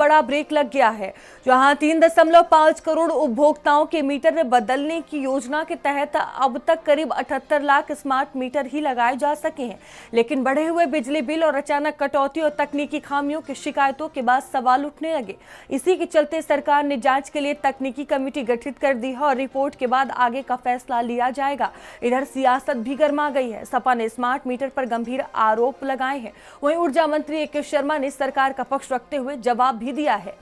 बड़ा ब्रेक लग गया है। जहां 3.5 करोड़ उपभोक्ताओं के मीटर में बदलने की योजना के तहत अब तक करीब 78 लाख स्मार्ट मीटर ही लगाए जा सके हैं, लेकिन बढ़े हुए बिजली बिल और अचानक कटौती और तकनीकी खामियों की शिकायतों के बाद सवाल उठने लगे। इसी के चलते सरकार ने जांच के लिए तकनीकी कमेटी गठित कर दी है और रिपोर्ट के बाद आगे का फैसला लिया जाएगा। इधर सियासत भी गर्मा गई है। सपा ने स्मार्ट मीटर पर गंभीर आरोप लगाए हैं। वहीं ऊर्जा मंत्री ए.के. शर्मा ने सरकार का पक्ष रखते हुए जवाब भी दिया है।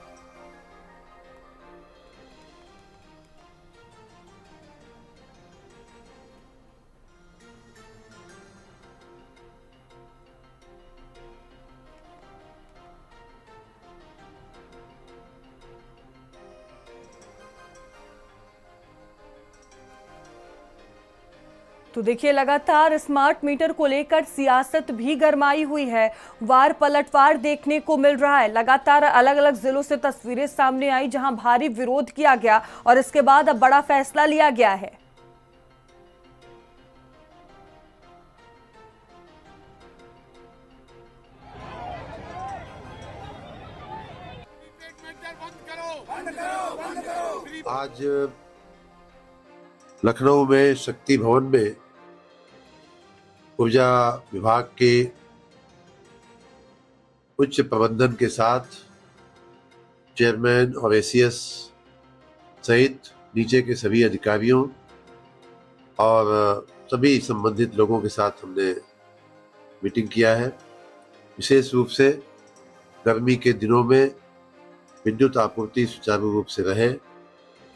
तो देखिए, लगातार स्मार्ट मीटर को लेकर सियासत भी गरमाई हुई है। वार पलटवार देखने को मिल रहा है। लगातार अलग अलग जिलों से तस्वीरें सामने आई जहां भारी विरोध किया गया और इसके बाद अब बड़ा फैसला लिया गया है। आज लखनऊ में शक्ति भवन में ऊर्जा विभाग के उच्च प्रबंधन के साथ चेयरमैन और एसीएस सहित नीचे के सभी अधिकारियों और सभी संबंधित लोगों के साथ हमने मीटिंग किया है। विशेष रूप से गर्मी के दिनों में विद्युत आपूर्ति सुचारू रूप से रहे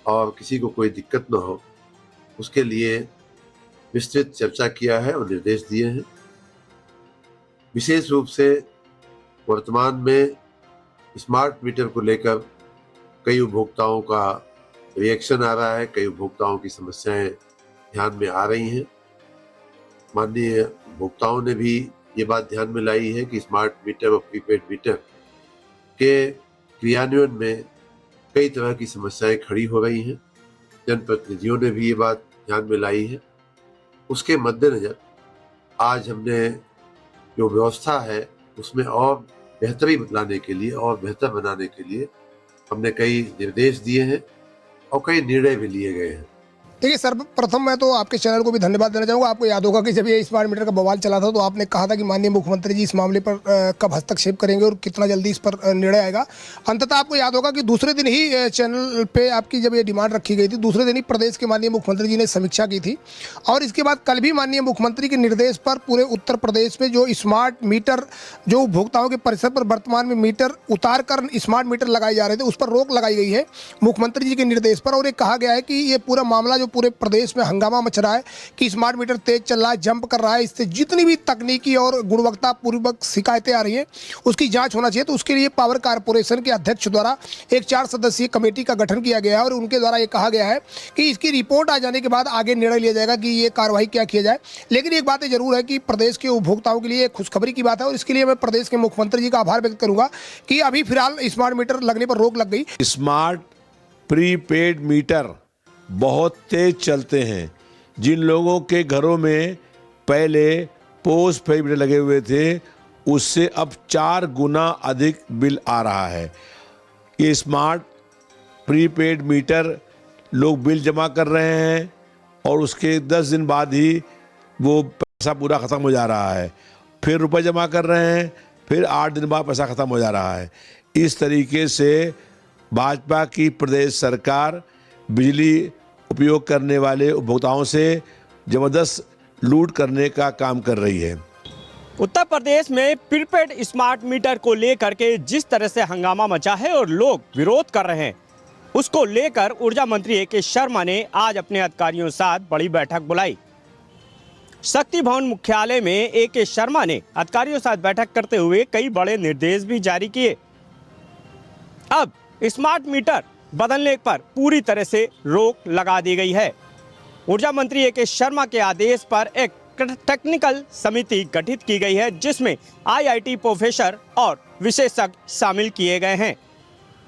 और किसी को कोई दिक्कत न हो, उसके लिए विस्तृत चर्चा किया है और निर्देश दिए हैं। विशेष रूप से वर्तमान में स्मार्ट मीटर को लेकर कई उपभोक्ताओं का रिएक्शन आ रहा है, कई उपभोक्ताओं की समस्याएं ध्यान में आ रही हैं। माननीय उपभोक्ताओं ने भी ये बात ध्यान में लाई है कि स्मार्ट मीटर और प्रीपेड मीटर के क्रियान्वयन में कई तरह की समस्याएं खड़ी हो रही हैं। जनप्रतिनिधियों ने भी ये बात ध्यान में लाई है। उसके मद्देनजर आज हमने जो व्यवस्था है उसमें और बेहतरी लाने के लिए और बेहतर बनाने के लिए हमने कई निर्देश दिए हैं और कई निर्णय भी लिए गए हैं। देखिए, सर्वप्रथम मैं तो आपके चैनल को भी धन्यवाद देना चाहूँगा। आपको याद होगा कि जब ये स्मार्ट मीटर का बवाल चला था तो आपने कहा था कि माननीय मुख्यमंत्री जी इस मामले पर कब हस्तक्षेप करेंगे और कितना जल्दी इस पर निर्णय आएगा। अंततः आपको याद होगा कि दूसरे दिन ही चैनल पे आपकी जब ये डिमांड रखी गई थी, दूसरे दिन ही प्रदेश के माननीय मुख्यमंत्री जी ने समीक्षा की थी और इसके बाद कल भी माननीय मुख्यमंत्री के निर्देश पर पूरे उत्तर प्रदेश में जो स्मार्ट मीटर, जो उपभोक्ताओं के परिसर पर वर्तमान में मीटर उतार कर स्मार्ट मीटर लगाए जा रहे थे, उस पर रोक लगाई गई है मुख्यमंत्री जी के निर्देश पर। और ये कहा गया है कि ये पूरा मामला जो पूरे प्रदेश में हंगामा मच रहा है कि स्मार्ट मीटर तेज चल रहा है, जंप कर रहा है, इससे जितनी भी तकनीकी और गुणवत्ता पूर्वक शिकायतें आ रही हैं उसकी जांच होना चाहिए। तो उसके लिए पावर कारपोरेशन के अध्यक्ष द्वारा एक 4 सदस्यीय कमेटी का गठन किया गया है और उनके द्वारा ये कहा गया है कि इसकी रिपोर्ट आ जाने के बाद आगे निर्णय लिया जाएगा कि ये कार्रवाई क्या किया जाए। लेकिन एक बात जरूर है कि प्रदेश के उपभोक्ताओं के लिए खुशखबरी की बात है और इसके लिए मैं प्रदेश के मुख्यमंत्री जी का आभार व्यक्त करूंगा कि अभी फिलहाल स्मार्ट मीटर लगने पर रोक लग गई। स्मार्ट प्रीपेड मीटर बहुत तेज चलते हैं। जिन लोगों के घरों में पहले पोस्ट पेड मीटर लगे हुए थे उससे अब 4 गुना अधिक बिल आ रहा है। ये स्मार्ट प्रीपेड मीटर लोग बिल जमा कर रहे हैं और उसके 10 दिन बाद ही वो पैसा पूरा ख़त्म हो जा रहा है, फिर रुपए जमा कर रहे हैं, फिर 8 दिन बाद पैसा ख़त्म हो जा रहा है। इस तरीके से भाजपा की प्रदेश सरकार बिजली उपयोग करने वाले उपभोक्ताओं से जबरदस्त लूट करने का काम कर रही है। उत्तर प्रदेश में प्रीपेड स्मार्ट मीटर को लेकर के जिस तरह से हंगामा मचा है और लोग विरोध कर रहे हैं, उसको लेकर ऊर्जा मंत्री ए.के. शर्मा ने आज अपने अधिकारियों के साथ बड़ी बैठक बुलाई। शक्ति भवन मुख्यालय में ए.के. शर्मा ने अधिकारियों के साथ बैठक करते हुए कई बड़े निर्देश भी जारी किए। अब स्मार्ट मीटर बदलने पर पूरी तरह से रोक लगा दी गई है। ऊर्जा मंत्री ए.के. शर्मा के आदेश पर एक टेक्निकल समिति गठित की गई है जिसमें आईआईटी प्रोफेसर और विशेषज्ञ शामिल किए गए हैं।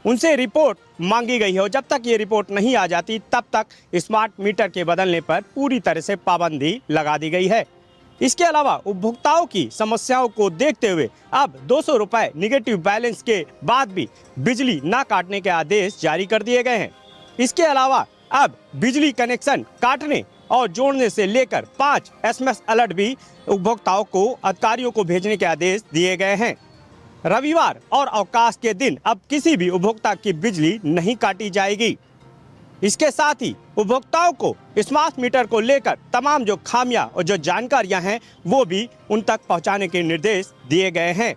उनसे रिपोर्ट मांगी गई है और जब तक ये रिपोर्ट नहीं आ जाती तब तक स्मार्ट मीटर के बदलने पर पूरी तरह से पाबंदी लगा दी गई है। इसके अलावा उपभोक्ताओं की समस्याओं को देखते हुए अब 200 रुपए निगेटिव बैलेंस के बाद भी बिजली न काटने के आदेश जारी कर दिए गए हैं। इसके अलावा अब बिजली कनेक्शन काटने और जोड़ने से लेकर 5 SMS अलर्ट भी उपभोक्ताओं को अधिकारियों को भेजने के आदेश दिए गए हैं। रविवार और अवकाश के दिन अब किसी भी उपभोक्ता की बिजली नहीं काटी जाएगी। इसके साथ ही उपभोक्ताओं को स्मार्ट मीटर को लेकर तमाम जो खामियां और जो जानकारियां हैं वो भी उन तक पहुंचाने के निर्देश दिए गए हैं।